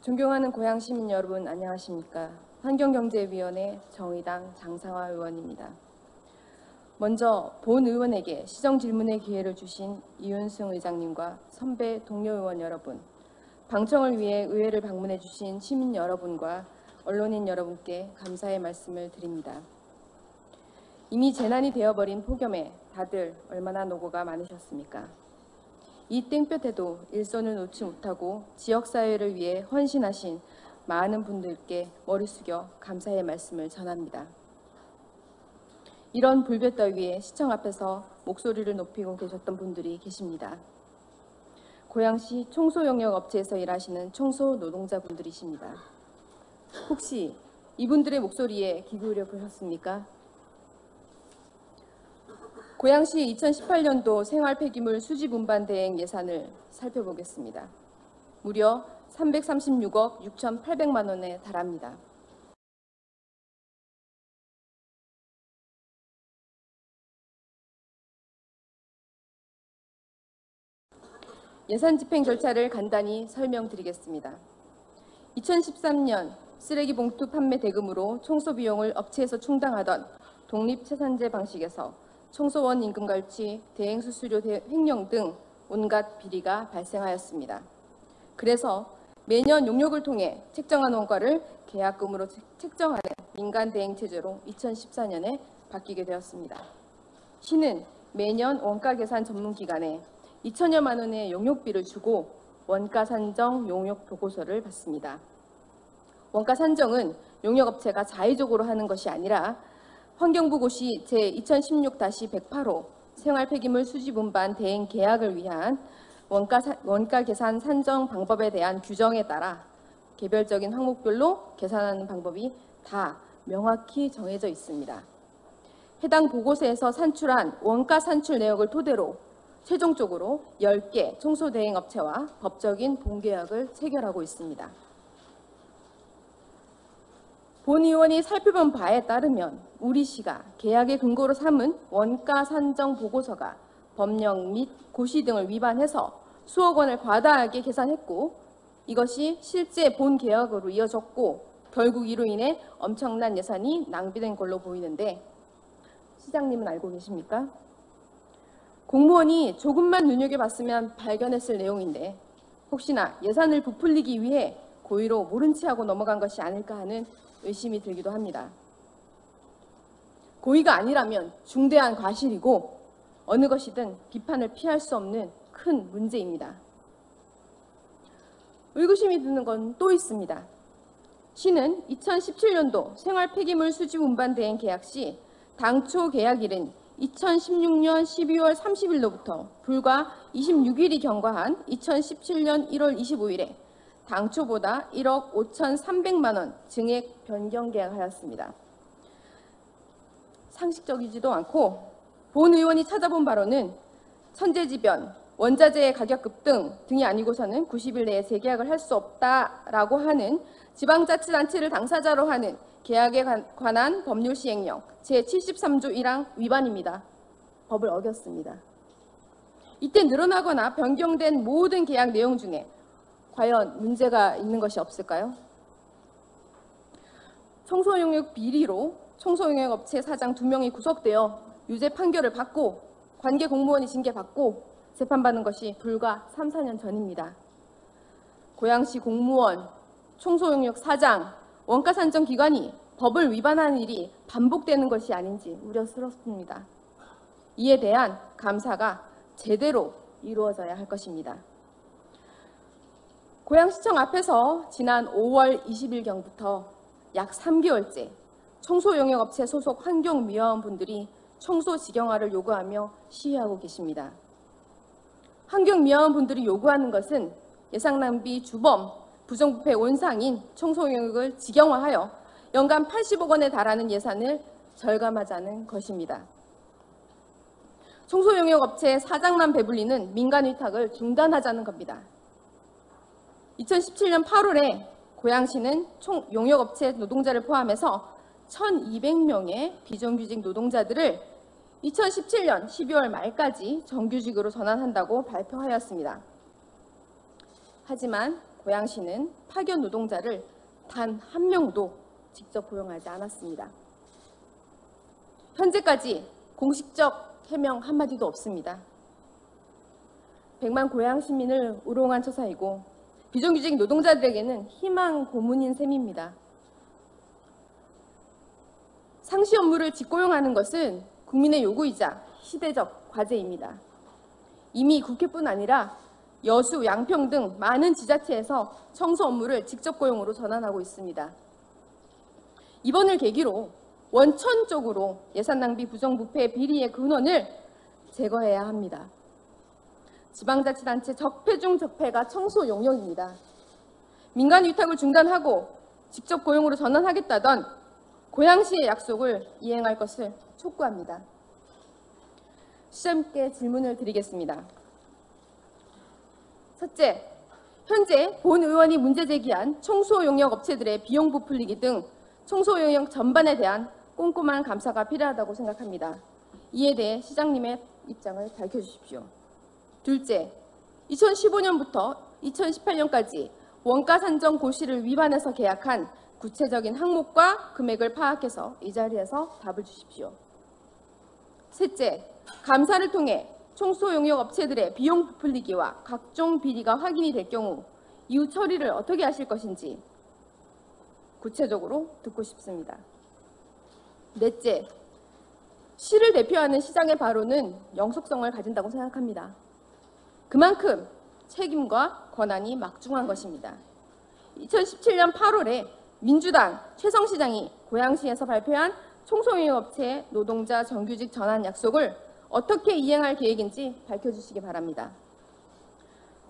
존경하는 고양 시민 여러분, 안녕하십니까? 환경경제위원회 정의당 장상화 의원입니다. 먼저 본 의원에게 시정 질문의 기회를 주신 이윤승 의장님과 선배 동료 의원 여러분, 방청을 위해 의회를 방문해 주신 시민 여러분과 언론인 여러분께 감사의 말씀을 드립니다. 이미 재난이 되어버린 폭염에 다들 얼마나 노고가 많으셨습니까? 이 땡볕에도 일손을 놓지 못하고 지역사회를 위해 헌신하신 많은 분들께 머리 숙여 감사의 말씀을 전합니다. 이런 불볕더위에 시청 앞에서 목소리를 높이고 계셨던 분들이 계십니다. 고양시 청소용역 업체에서 일하시는 청소 노동자분들이십니다. 혹시 이분들의 목소리에 귀 기울여 보셨습니까? 고양시 2018년도 생활폐기물 수집 운반 대행 예산을 살펴보겠습니다. 무려 336억 6,800만 원에 달합니다. 예산 집행 절차를 간단히 설명드리겠습니다. 2013년 쓰레기 봉투 판매 대금으로 청소 비용을 업체에서 충당하던 독립채산제 방식에서 청소원 임금 갈취, 대행 수수료 횡령 등 온갖 비리가 발생하였습니다. 그래서 매년 용역을 통해 책정한 원가를 계약금으로 책정하는 민간 대행 체제로 2014년에 바뀌게 되었습니다. 시는 매년 원가 계산 전문 기관에 2천여만 원의 용역비를 주고 원가 산정 용역 보고서를 받습니다. 원가 산정은 용역업체가 자의적으로 하는 것이 아니라 환경부 고시 제2016-108호 생활폐기물 수집 운반 대행 계약을 위한 원가 계산 산정 방법에 대한 규정에 따라 개별적인 항목별로 계산하는 방법이 다 명확히 정해져 있습니다. 해당 보고서에서 산출한 원가 산출 내역을 토대로 최종적으로 10개 청소 대행 업체와 법적인 본계약을 체결하고 있습니다. 본 의원이 살펴본 바에 따르면 우리 시가 계약의 근거로 삼은 원가 산정 보고서가 법령 및 고시 등을 위반해서 수억 원을 과다하게 계산했고 이것이 실제 본 계약으로 이어졌고 결국 이로 인해 엄청난 예산이 낭비된 걸로 보이는데 시장님은 알고 계십니까? 공무원이 조금만 눈여겨봤으면 발견했을 내용인데 혹시나 예산을 부풀리기 위해 고의로 모른 채 하고 넘어간 것이 아닐까 하는 의심이 들기도 합니다. 고의가 아니라면 중대한 과실이고 어느 것이든 비판을 피할 수 없는 큰 문제입니다. 의구심이 드는 건 또 있습니다. 시는 2017년도 생활폐기물 수집 운반 대행 계약 시 당초 계약일은 2016년 12월 30일로부터 불과 26일이 경과한 2017년 1월 25일에 당초보다 1억 5,300만 원 증액 변경 계약하였습니다. 상식적이지도 않고 본 의원이 찾아본 바로는 천재지변, 원자재 가격 급등 등이 아니고서는 90일 내에 재계약을 할 수 없다라고 하는 지방자치단체를 당사자로 하는 계약에 관한 법률 시행령 제73조 1항 위반입니다. 법을 어겼습니다. 이때 늘어나거나 변경된 모든 계약 내용 중에 과연 문제가 있는 것이 없을까요? 청소용역 비리로 청소용역업체 사장 2명이 구속되어 유죄 판결을 받고 관계 공무원이 징계받고 재판받는 것이 불과 3, 4년 전입니다. 고양시 공무원, 청소용역 사장, 원가 산정 기관이 법을 위반하는 일이 반복되는 것이 아닌지 우려스럽습니다. 이에 대한 감사가 제대로 이루어져야 할 것입니다. 고양시청 앞에서 지난 5월 20일경부터 약 3개월째 청소용역업체 소속 환경미화원분들이 청소 직영화를 요구하며 시위하고 계십니다. 환경미화원분들이 요구하는 것은 예산낭비 주범, 부정부패 온상인 청소용역을 직영화하여 연간 80억 원에 달하는 예산을 절감하자는 것입니다. 청소용역업체 사장만 배불리는 민간위탁을 중단하자는 겁니다. 2017년 8월에 고양시는 총 용역업체 노동자를 포함해서 1,200명의 비정규직 노동자들을 2017년 12월 말까지 정규직으로 전환한다고 발표하였습니다. 하지만 고양시는 파견 노동자를 단 한 명도 직접 고용하지 않았습니다. 현재까지 공식적 해명 한마디도 없습니다. 100만 고양 시민을 우롱한 처사이고 비정규직 노동자들에게는 희망 고문인 셈입니다. 상시 업무를 직고용하는 것은 국민의 요구이자 시대적 과제입니다. 이미 국회뿐 아니라 여수, 양평 등 많은 지자체에서 청소 업무를 직접 고용으로 전환하고 있습니다. 이번을 계기로 원천적으로 예산 낭비, 부정부패, 비리의 근원을 제거해야 합니다. 지방자치단체 적폐 중 적폐가 청소 용역입니다. 민간 위탁을 중단하고 직접 고용으로 전환하겠다던 고양시의 약속을 이행할 것을 촉구합니다. 시장님께 질문을 드리겠습니다. 첫째, 현재 본 의원이 문제 제기한 청소 용역 업체들의 비용 부풀리기 등 청소 용역 전반에 대한 꼼꼼한 감사가 필요하다고 생각합니다. 이에 대해 시장님의 입장을 밝혀주십시오. 둘째, 2015년부터 2018년까지 원가 산정 고시를 위반해서 계약한 구체적인 항목과 금액을 파악해서 이 자리에서 답을 주십시오. 셋째, 감사를 통해 청소 용역 업체들의 비용 부풀리기와 각종 비리가 확인이 될 경우 이후 처리를 어떻게 하실 것인지 구체적으로 듣고 싶습니다. 넷째, 시를 대표하는 시장의 발언은 영속성을 가진다고 생각합니다. 그만큼 책임과 권한이 막중한 것입니다. 2017년 8월에 민주당 최성 시장이 고양시에서 발표한 청소용역업체 노동자 정규직 전환 약속을 어떻게 이행할 계획인지 밝혀주시기 바랍니다.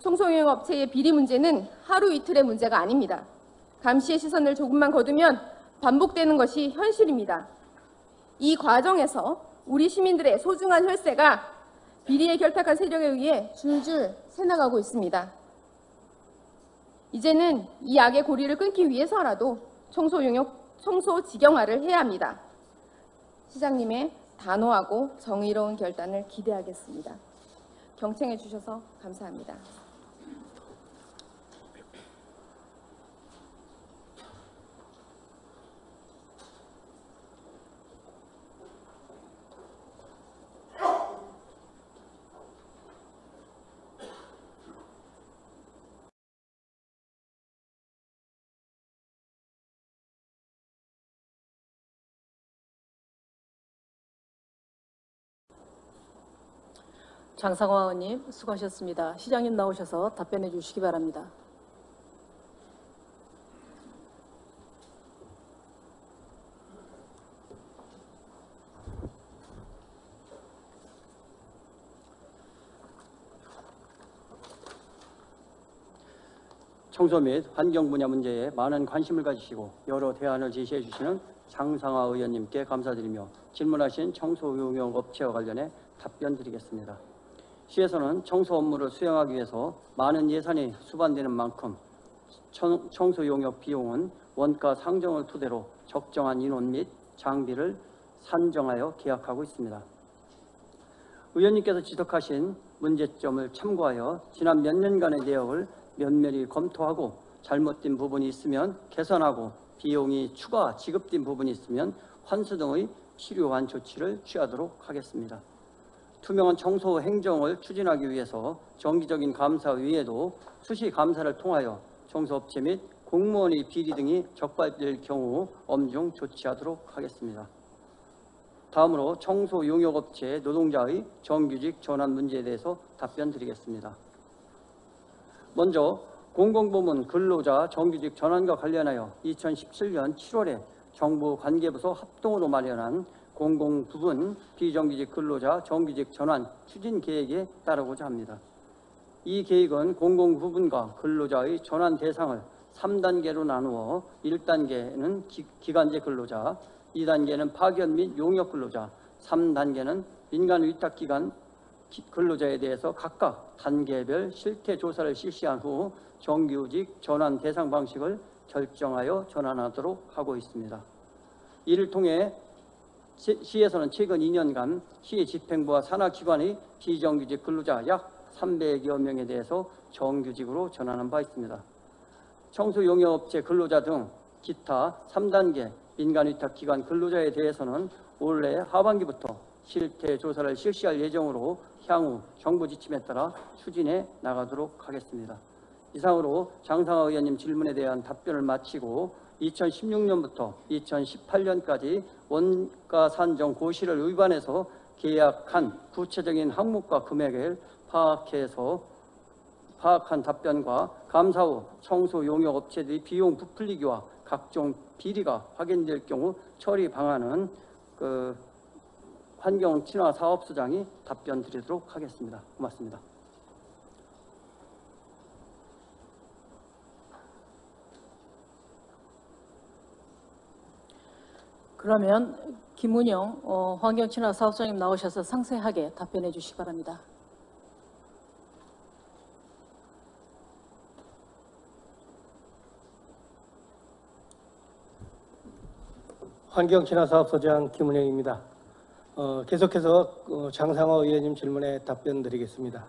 청소용역업체의 비리 문제는 하루 이틀의 문제가 아닙니다. 감시의 시선을 조금만 거두면 반복되는 것이 현실입니다. 이 과정에서 우리 시민들의 소중한 혈세가 비리에 결탁한 세력에 의해 줄줄 새나가고 있습니다. 이제는 이 악의 고리를 끊기 위해서라도 청소 직영화를 해야 합니다. 시장님의 단호하고 정의로운 결단을 기대하겠습니다. 경청해 주셔서 감사합니다. 장상화 의원님 수고하셨습니다. 시장님 나오셔서 답변해 주시기 바랍니다. 청소 및 환경 분야 문제에 많은 관심을 가지시고 여러 대안을 제시해 주시는 장상화 의원님께 감사드리며 질문하신 청소용역업체와 관련해 답변 드리겠습니다. 시에서는 청소 업무를 수행하기 위해서 많은 예산이 수반되는 만큼 청소용역 비용은 원가 상정을 토대로 적정한 인원 및 장비를 산정하여 계약하고 있습니다. 의원님께서 지적하신 문제점을 참고하여 지난 몇 년간의 내역을 면밀히 검토하고 잘못된 부분이 있으면 개선하고 비용이 추가 지급된 부분이 있으면 환수 등의 필요한 조치를 취하도록 하겠습니다. 투명한 청소 행정을 추진하기 위해서 정기적인 감사 외에도 수시 감사를 통하여 청소업체 및 공무원의 비리 등이 적발될 경우 엄중 조치하도록 하겠습니다. 다음으로 청소용역업체 노동자의 정규직 전환 문제에 대해서 답변 드리겠습니다. 먼저 공공부문 근로자 정규직 전환과 관련하여 2017년 7월에 정부 관계부서 합동으로 마련한 공공부문 비정규직 근로자 정규직 전환 추진 계획에 따르고자 합니다. 이 계획은 공공부문과 근로자의 전환 대상을 3단계로 나누어 1단계는 기간제 근로자, 2단계는 파견 및 용역 근로자, 3단계는 민간 위탁기관 근로자에 대해서 각각 단계별 실태 조사를 실시한 후 정규직 전환 대상 방식을 결정하여 전환하도록 하고 있습니다. 이를 통해 시에서는 최근 2년간 시의 집행부와 산하기관의 비정규직 근로자 약 300여 명에 대해서 정규직으로 전환한 바 있습니다. 청소용역업체 근로자 등 기타 3단계 민간위탁기관 근로자에 대해서는 올해 하반기부터 실태 조사를 실시할 예정으로 향후 정부 지침에 따라 추진해 나가도록 하겠습니다. 이상으로 장상하 의원님 질문에 대한 답변을 마치고 2016년부터 2018년까지 원가 산정 고시를 위반해서 계약한 구체적인 항목과 금액을 파악한 답변과 감사 후 청소용역업체들의 비용 부풀리기와 각종 비리가 확인될 경우 처리 방안은 환경친화사업소장이 답변 드리도록 하겠습니다. 고맙습니다. 그러면 김은영 환경친화사업소장님 나오셔서 상세하게 답변해 주시기 바랍니다. 환경친화사업소장 김은영입니다. 계속해서 장상하 의원님 질문에 답변 드리겠습니다.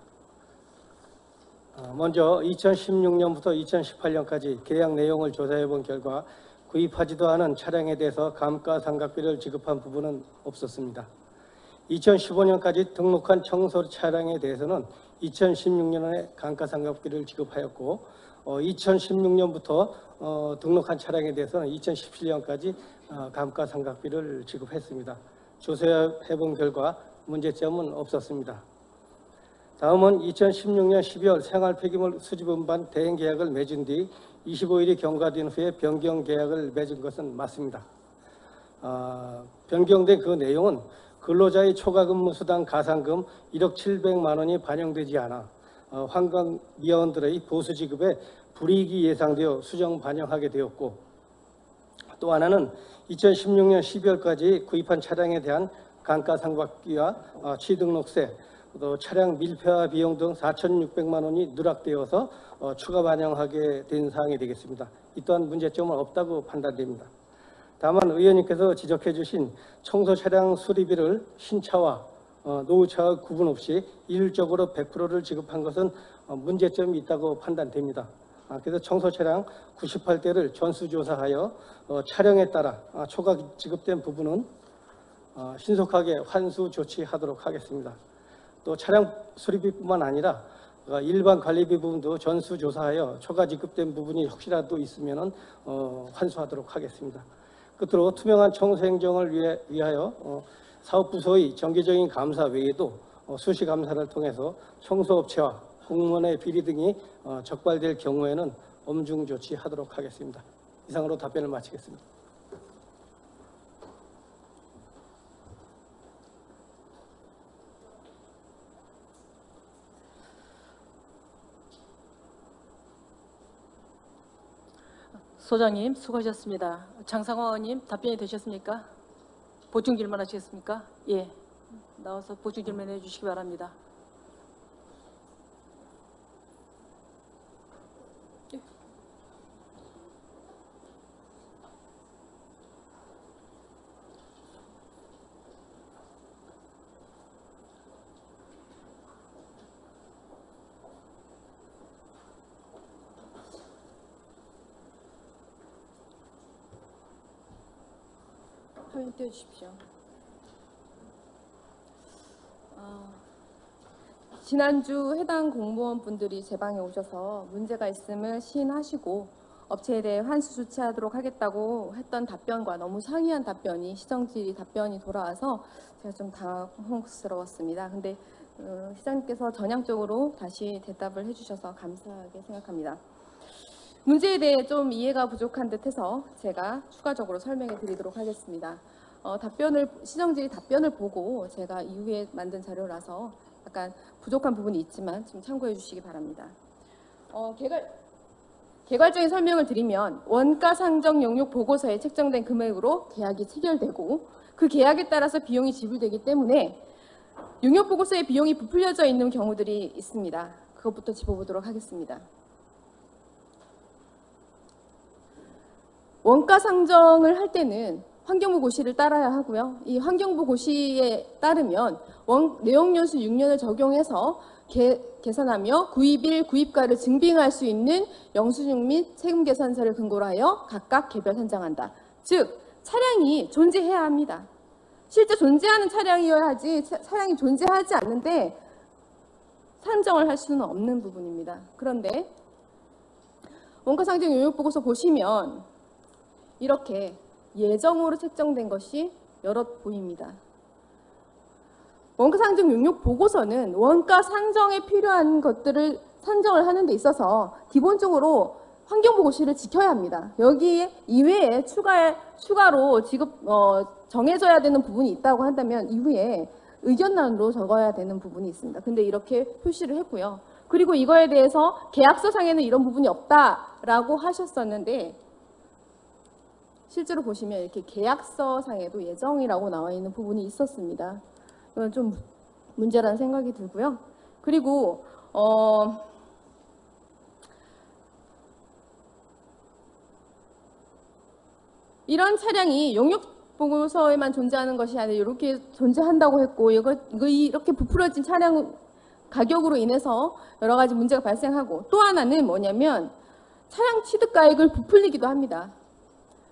먼저 2016년부터 2018년까지 계약 내용을 조사해 본 결과 구입하지도 않은 차량에 대해서 감가상각비를 지급한 부분은 없었습니다. 2015년까지 등록한 청소 차량에 대해서는 2016년에 감가상각비를 지급하였고 2016년부터 등록한 차량에 대해서는 2017년까지 감가상각비를 지급했습니다. 조사해 본 결과 문제점은 없었습니다. 다음은 2016년 12월 생활폐기물 수집 운반 대행 계약을 맺은 뒤 25일이 경과된 후에 변경 계약을 맺은 것은 맞습니다. 변경된 그 내용은 근로자의 초과 근무 수당 가산금 1억 700만 원이 반영되지 않아 환경미화원들의 보수 지급에 불이익이 예상되어 수정 반영하게 되었고, 또 하나는 2016년 12월까지 구입한 차량에 대한 감가상각비와 취등록세, 또 차량 밀폐화 비용 등 4,600만 원이 누락되어서 추가 반영하게 된 사항이 되겠습니다. 이 또한 문제점은 없다고 판단됩니다. 다만 의원님께서 지적해 주신 청소 차량 수리비를 신차와 노후차와 구분 없이 일률적으로 100%를 지급한 것은 문제점이 있다고 판단됩니다. 그래서 청소 차량 98대를 전수조사하여 차량에 따라 초과 지급된 부분은 신속하게 환수 조치하도록 하겠습니다. 또 차량 수리비뿐만 아니라 일반 관리비 부분도 전수조사하여 초과 지급된 부분이 혹시라도 있으면 환수하도록 하겠습니다. 끝으로 투명한 청소 행정을 위하여 사업부서의 정기적인 감사 외에도 수시 감사를 통해서 청소업체와 공무원의 비리 등이 적발될 경우에는 엄중 조치하도록 하겠습니다. 이상으로 답변을 마치겠습니다. 소장님 수고하셨습니다. 장상하 의원님 답변이 되셨습니까? 보충 질문하시겠습니까? 예, 나와서 보충 질문해 주시기 바랍니다. 화면 띄워주십시오. 지난주 해당 공무원분들이 제 방에 오셔서 문제가 있으면 시인하시고 업체에 대해 환수 조치하도록 하겠다고 했던 답변과 너무 상이한 답변이 시정질의 답변이 돌아와서 제가 좀 당혹스러웠습니다. 근데 시장님께서 전향적으로 다시 대답을 해주셔서 감사하게 생각합니다. 문제에 대해 좀 이해가 부족한 듯해서 제가 추가적으로 설명해 드리도록 하겠습니다. 시정질의 답변을 보고 제가 이후에 만든 자료라서 약간 부족한 부분이 있지만 좀 참고해 주시기 바랍니다. 개괄적인 설명을 드리면 원가 상정 용역 보고서에 책정된 금액으로 계약이 체결되고 그 계약에 따라서 비용이 지불되기 때문에 용역 보고서에 비용이 부풀려져 있는 경우들이 있습니다. 그것부터 짚어보도록 하겠습니다. 원가 상정을 할 때는 환경부 고시를 따라야 하고요. 이 환경부 고시에 따르면 내용연수 6년을 적용해서 계산하며 구입일, 구입가를 증빙할 수 있는 영수증 및 세금계산서를 근거로 하여 각각 개별 산정한다. 즉, 차량이 존재해야 합니다. 실제 존재하는 차량이어야 하지 차량이 존재하지 않는데 산정을 할 수는 없는 부분입니다. 그런데 원가상정 용역보고서 보시면 이렇게 예정으로 책정된 것이 여럿 보입니다. 원가상정 용역보고서는 원가 상정에 필요한 것들을 산정을 하는 데 있어서 기본적으로 환경보고시를 지켜야 합니다. 여기 이외에 추가로 정해져야 되는 부분이 있다고 한다면 이후에 의견란으로 적어야 되는 부분이 있습니다. 근데 이렇게 표시를 했고요. 그리고 이거에 대해서 계약서상에는 이런 부분이 없다라고 하셨었는데 실제로 보시면 이렇게 계약서상에도 예정이라고 나와 있는 부분이 있었습니다. 이건 좀 문제라는 생각이 들고요. 그리고 이런 차량이 용역보고서에만 존재하는 것이 아니라 이렇게 존재한다고 했고 이거 이렇게 부풀어진 차량 가격으로 인해서 여러 가지 문제가 발생하고 또 하나는 뭐냐면 차량 취득가액을 부풀리기도 합니다.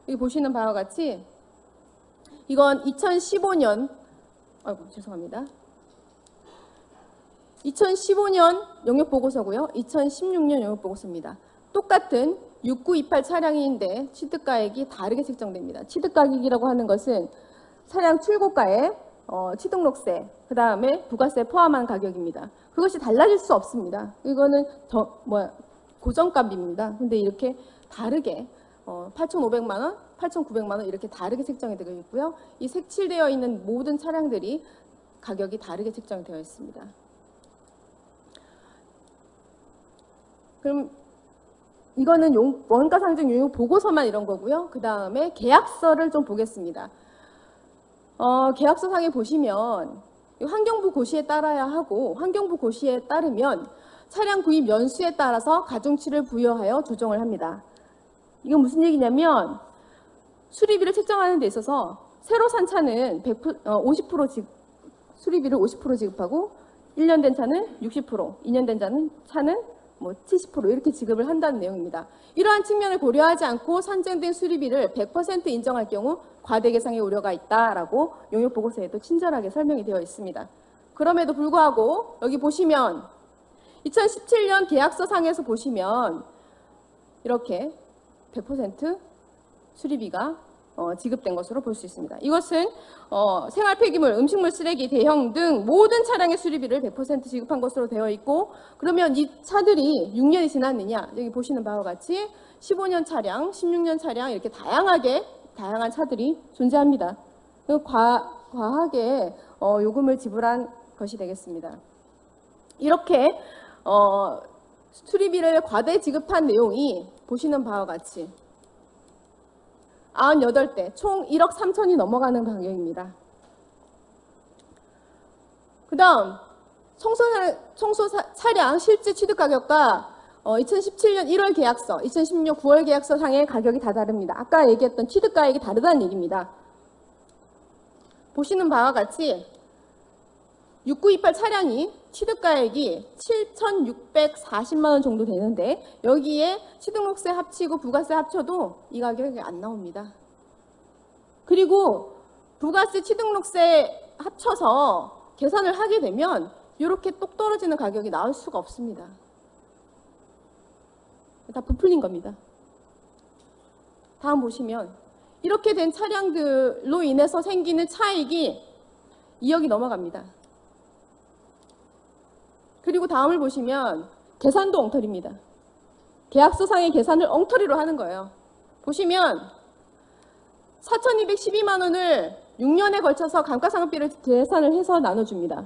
여기 보시는 바와 같이 이건 2015년 죄송합니다. 2015년 용역보고서고요. 2016년 용역보고서입니다. 똑같은 6928 차량인데 취득가액이 다르게 책정됩니다. 취득가격이라고 하는 것은 차량 출고가에 취등록세, 그 다음에 부가세 포함한 가격입니다. 그것이 달라질 수 없습니다. 이거는 고정값입니다. 근데 이렇게 다르게 8,500만 원, 8,900만 원 이렇게 다르게 책정이 되어 있고요. 이 색칠되어 있는 모든 차량들이 가격이 다르게 책정이 되어 있습니다. 그럼 이거는 원가상정 용역 보고서만 이런 거고요. 그 다음에 계약서를 좀 보겠습니다. 계약서상에 보시면 환경부 고시에 따라야 하고 환경부 고시에 따르면 차량 구입 연수에 따라서 가중치를 부여하여 조정을 합니다. 이건 무슨 얘기냐면 수리비를 책정하는 데 있어서 새로 산 차는 50% 수리비를 50% 지급하고 1년 된 차는 60%, 2년 된 차는 70% 이렇게 지급을 한다는 내용입니다. 이러한 측면을 고려하지 않고 산정된 수리비를 100% 인정할 경우 과대계상의 우려가 있다라고 용역보고서에도 친절하게 설명이 되어 있습니다. 그럼에도 불구하고 여기 보시면 2017년 계약서상에서 보시면 이렇게 100% 수리비가 지급된 것으로 볼 수 있습니다. 이것은 생활 폐기물, 음식물 쓰레기, 대형 등 모든 차량의 수리비를 100% 지급한 것으로 되어 있고 그러면 이 차들이 6년이 지났느냐 여기 보시는 바와 같이 15년 차량, 16년 차량 이렇게 다양한 차들이 존재합니다. 과하게 요금을 지불한 것이 되겠습니다. 이렇게 수리비를 과대 지급한 내용이 보시는 바와 같이 98대 총 1억 3천이 넘어가는 가격입니다. 그 다음 청소 차량 실제 취득가격과 2017년 1월 계약서, 2016년 9월 계약서 상의 가격이 다 다릅니다. 아까 얘기했던 취득가액이 다르다는 얘기입니다. 보시는 바와 같이 6928 차량이 취득가액이 7,640만 원 정도 되는데 여기에 취등록세 합치고 부가세 합쳐도 이 가격이 안 나옵니다. 그리고 부가세 취등록세 합쳐서 계산을 하게 되면 이렇게 똑 떨어지는 가격이 나올 수가 없습니다. 다 부풀린 겁니다. 다음 보시면 이렇게 된 차량들로 인해서 생기는 차익이 2억이 넘어갑니다. 그리고 다음을 보시면 계산도 엉터리입니다. 계약서상의 계산을 엉터리로 하는 거예요. 보시면 4,212만 원을 6년에 걸쳐서 감가상각비를 계산을 해서 나눠줍니다.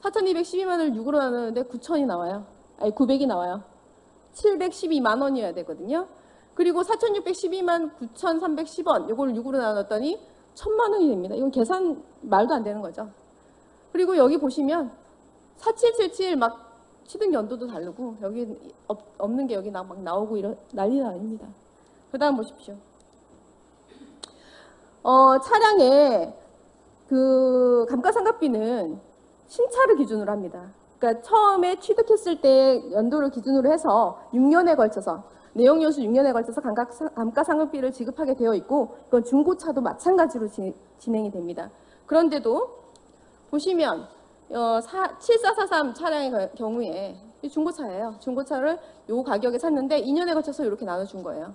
4,212만 원을 6으로 나누는데 9천이 나와요. 아니 900이 나와요. 712만 원이어야 되거든요. 그리고 4,612만 9,310원 이걸 6으로 나눴더니 1,000만 원이 됩니다. 이건 계산 말도 안 되는 거죠. 그리고 여기 보시면 4777 막 취득 연도도 다르고 여기 없는 게 여기 막 나오고 난리가 아닙니다. 그 다음 보십시오. 차량의 그 감가상각비는 신차를 기준으로 합니다. 그러니까 처음에 취득했을 때 연도를 기준으로 해서 6년에 걸쳐서 내용 연수 6년에 걸쳐서 감가상각비를 지급하게 되어 있고 이건 중고차도 마찬가지로 진행이 됩니다. 그런데도 보시면 7443 차량의 경우에 중고차예요. 중고차를 요 가격에 샀는데 2년에 걸쳐서 이렇게 나눠준 거예요.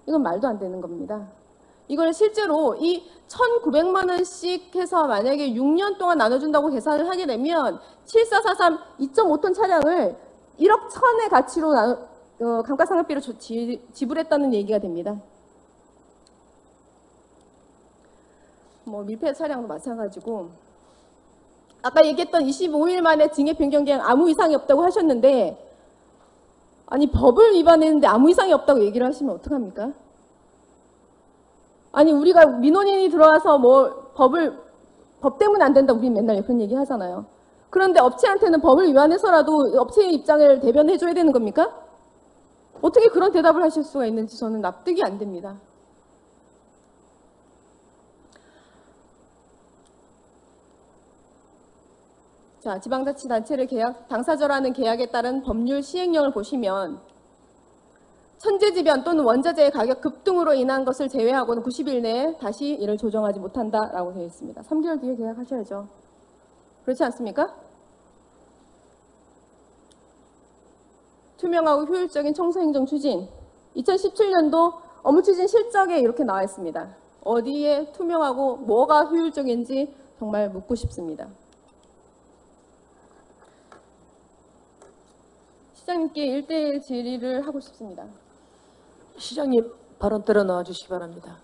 이건 말도 안 되는 겁니다. 이걸 실제로 이 1,900만 원씩 해서 만약에 6년 동안 나눠준다고 계산을 하게 되면 7443 2.5톤 차량을 1억 1,000의 가치로 감가상각비를 지불했다는 얘기가 됩니다. 뭐 밀폐 차량도 마찬가지고 아까 얘기했던 25일 만에 징계 변경기한 아무 이상이 없다고 하셨는데 아니 법을 위반했는데 아무 이상이 없다고 얘기를 하시면 어떡합니까? 아니 우리가 민원인이 들어와서 뭐 법 때문에 안 된다 우리 맨날 그런 얘기 하잖아요. 그런데 업체한테는 법을 위반해서라도 업체의 입장을 대변해 줘야 되는 겁니까? 어떻게 그런 대답을 하실 수가 있는지 저는 납득이 안 됩니다. 자, 지방자치단체를 당사자라는 계약에 따른 법률 시행령을 보시면 천재지변 또는 원자재의 가격 급등으로 인한 것을 제외하고는 90일 내에 다시 이를 조정하지 못한다라고 되어 있습니다. 3개월 뒤에 계약하셔야죠. 그렇지 않습니까? 투명하고 효율적인 청소행정 추진. 2017년도 업무추진 실적에 이렇게 나와 있습니다. 어디에 투명하고 뭐가 효율적인지 정말 묻고 싶습니다. 시장님께 1대1 질의를 하고 싶습니다. 시장님 발언대로 나와주시기 바랍니다.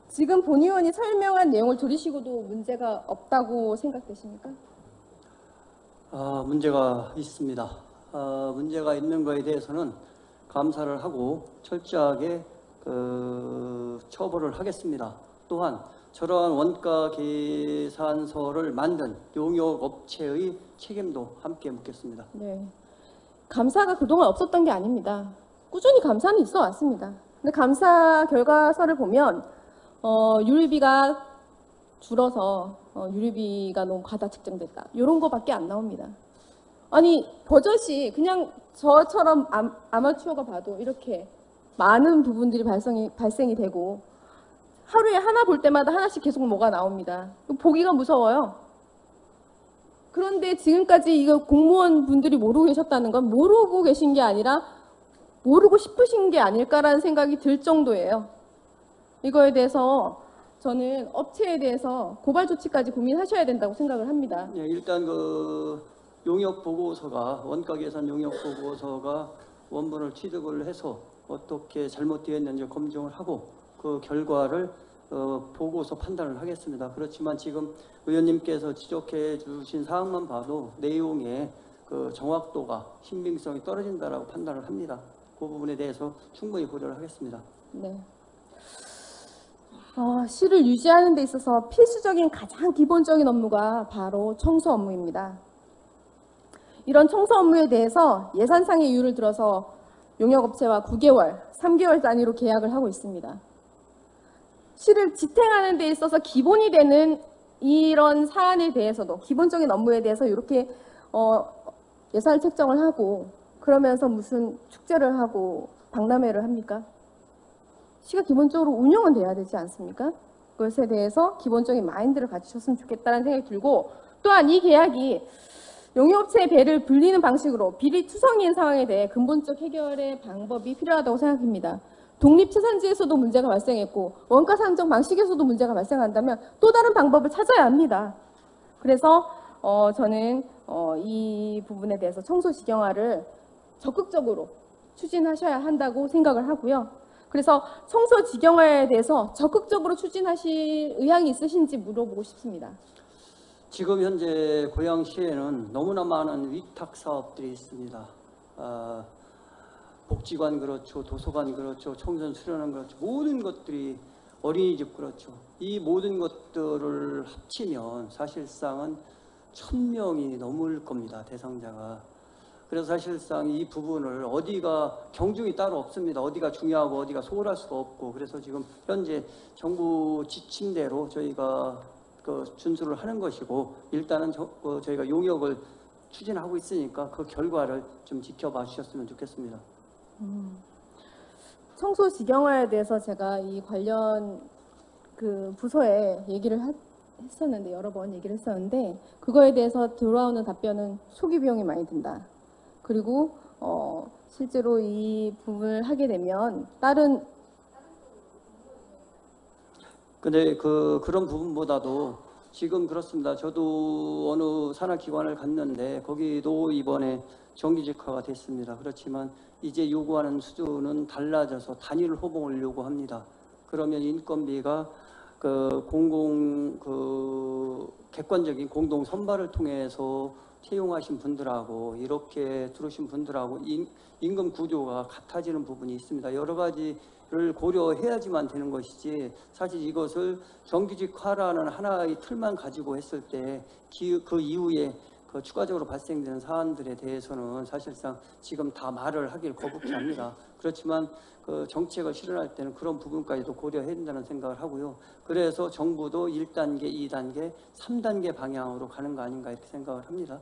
지금 본 의원이 설명한 내용을 들으시고도 문제가 없다고 생각되십니까? 문제가 있습니다. 문제가 있는 거에 대해서는 감사를 하고 철저하게 처벌을 하겠습니다. 또한 저러한 원가 계산서를 만든 용역업체의 책임도 함께 묻겠습니다. 네. 감사가 그동안 없었던 게 아닙니다. 꾸준히 감사는 있어 왔습니다. 근데 감사 결과서를 보면 유류비가 줄어서 유류비가 너무 과다 측정됐다. 이런 거밖에 안 나옵니다. 아니 버젓이 그냥 저처럼 아마추어가 봐도 이렇게 많은 부분들이 발생이 되고 하루에 하나 볼 때마다 하나씩 계속 뭐가 나옵니다. 보기가 무서워요. 그런데 지금까지 이거 공무원 분들이 모르고 계셨다는 건 모르고 계신 게 아니라 모르고 싶으신 게 아닐까라는 생각이 들 정도예요. 이거에 대해서 저는 업체에 대해서 고발 조치까지 고민하셔야 된다고 생각을 합니다. 예, 일단 용역 보고서가 원가 계산 용역 보고서가 원본을 취득을 해서 어떻게 잘못되었는지 검증을 하고 그 결과를 보고서 판단을 하겠습니다. 그렇지만 지금 의원님께서 지적해 주신 사항만 봐도 내용의 그 정확도가 신빙성이 떨어진다라고 판단을 합니다. 그 부분에 대해서 충분히 고려를 하겠습니다. 네. 시를 유지하는 데 있어서 필수적인 가장 기본적인 업무가 바로 청소 업무입니다. 이런 청소 업무에 대해서 예산상의 이유를 들어서 용역업체와 9개월, 3개월 단위로 계약을 하고 있습니다. 시를 지탱하는 데 있어서 기본이 되는 이런 사안에 대해서도 기본적인 업무에 대해서 이렇게 예산을 책정을 하고 그러면서 무슨 축제를 하고 박람회를 합니까? 시가 기본적으로 운영은 돼야 되지 않습니까? 그것에 대해서 기본적인 마인드를 가지셨으면 좋겠다는 생각이 들고 또한 이 계약이 용역업체의 배를 불리는 방식으로 비리 투성이인 상황에 대해 근본적 해결의 방법이 필요하다고 생각합니다. 독립채산지에서도 문제가 발생했고 원가 산정 방식에서도 문제가 발생한다면 또 다른 방법을 찾아야 합니다. 그래서 저는 이 부분에 대해서 청소직영화를 적극적으로 추진하셔야 한다고 생각을 하고요. 그래서 청소직영화에 대해서 적극적으로 추진하실 의향이 있으신지 물어보고 싶습니다. 지금 현재 고양시에는 너무나 많은 위탁 사업들이 있습니다. 복지관 그렇죠, 도서관 그렇죠, 청소년 수련원 그렇죠, 모든 것들이 어린이집 그렇죠. 이 모든 것들을 합치면 사실상은 1,000명이 넘을 겁니다, 대상자가. 그래서 사실상 이 부분을 어디가 경중이 따로 없습니다. 어디가 중요하고 어디가 소홀할 수가 없고 그래서 지금 현재 정부 지침대로 저희가 준수를 하는 것이고 일단은 저희가 용역을 추진하고 있으니까 그 결과를 좀 지켜봐 주셨으면 좋겠습니다. 청소 직영화에 대해서 제가 이 관련 그 부서에 했었는데 여러 번 얘기를 했었는데 그거에 대해서 돌아오는 답변은 초기 비용이 많이 든다. 그리고 실제로 이 부분을 하게 되면 다른 근데 그런 부분보다도 지금 그렇습니다. 저도 어느 산하기관을 갔는데 거기도 이번에 정규직화가 됐습니다. 그렇지만 이제 요구하는 수준은 달라져서 단일 호봉을 요구합니다. 그러면 인건비가 객관적인 공동 선발을 통해서 채용하신 분들하고 이렇게 들어오신 분들하고 임금 구조가 같아지는 부분이 있습니다. 여러 가지를 고려해야지만 되는 것이지 사실 이것을 정규직화라는 하나의 틀만 가지고 했을 때 그 이후에 추가적으로 발생되는 사안들에 대해서는 사실상 지금 다 말을 하길 거북히 합니다. 그렇지만 정책을 실현할 때는 그런 부분까지도 고려해야 된다는 생각을 하고요. 그래서 정부도 1단계, 2단계, 3단계 방향으로 가는 거 아닌가 이렇게 생각을 합니다.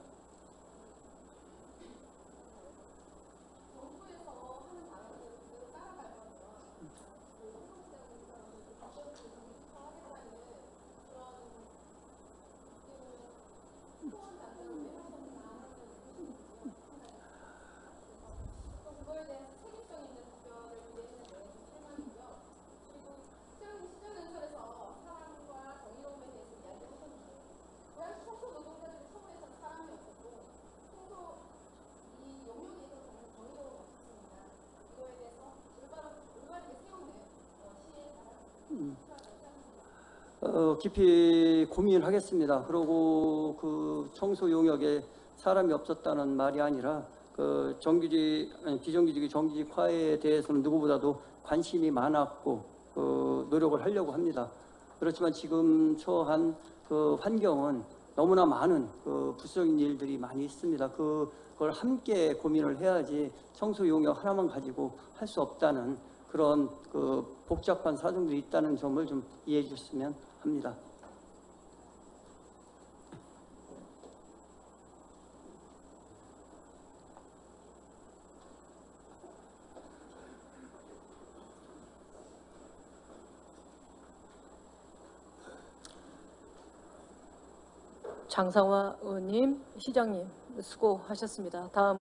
깊이 고민하겠습니다. 그리고 청소 용역에 사람이 없었다는 말이 아니라 비정규직이 정규직화에 대해서는 누구보다도 관심이 많았고 노력을 하려고 합니다. 그렇지만 지금 처한 환경은 너무나 많은 부수적인 일들이 많이 있습니다. 그걸 함께 고민을 해야지 청소 용역 하나만 가지고 할 수 없다는 그런 복잡한 사정들이 있다는 점을 좀 이해해 주셨으면 합니다. 장상화 의원님, 시장님 수고하셨습니다. 다음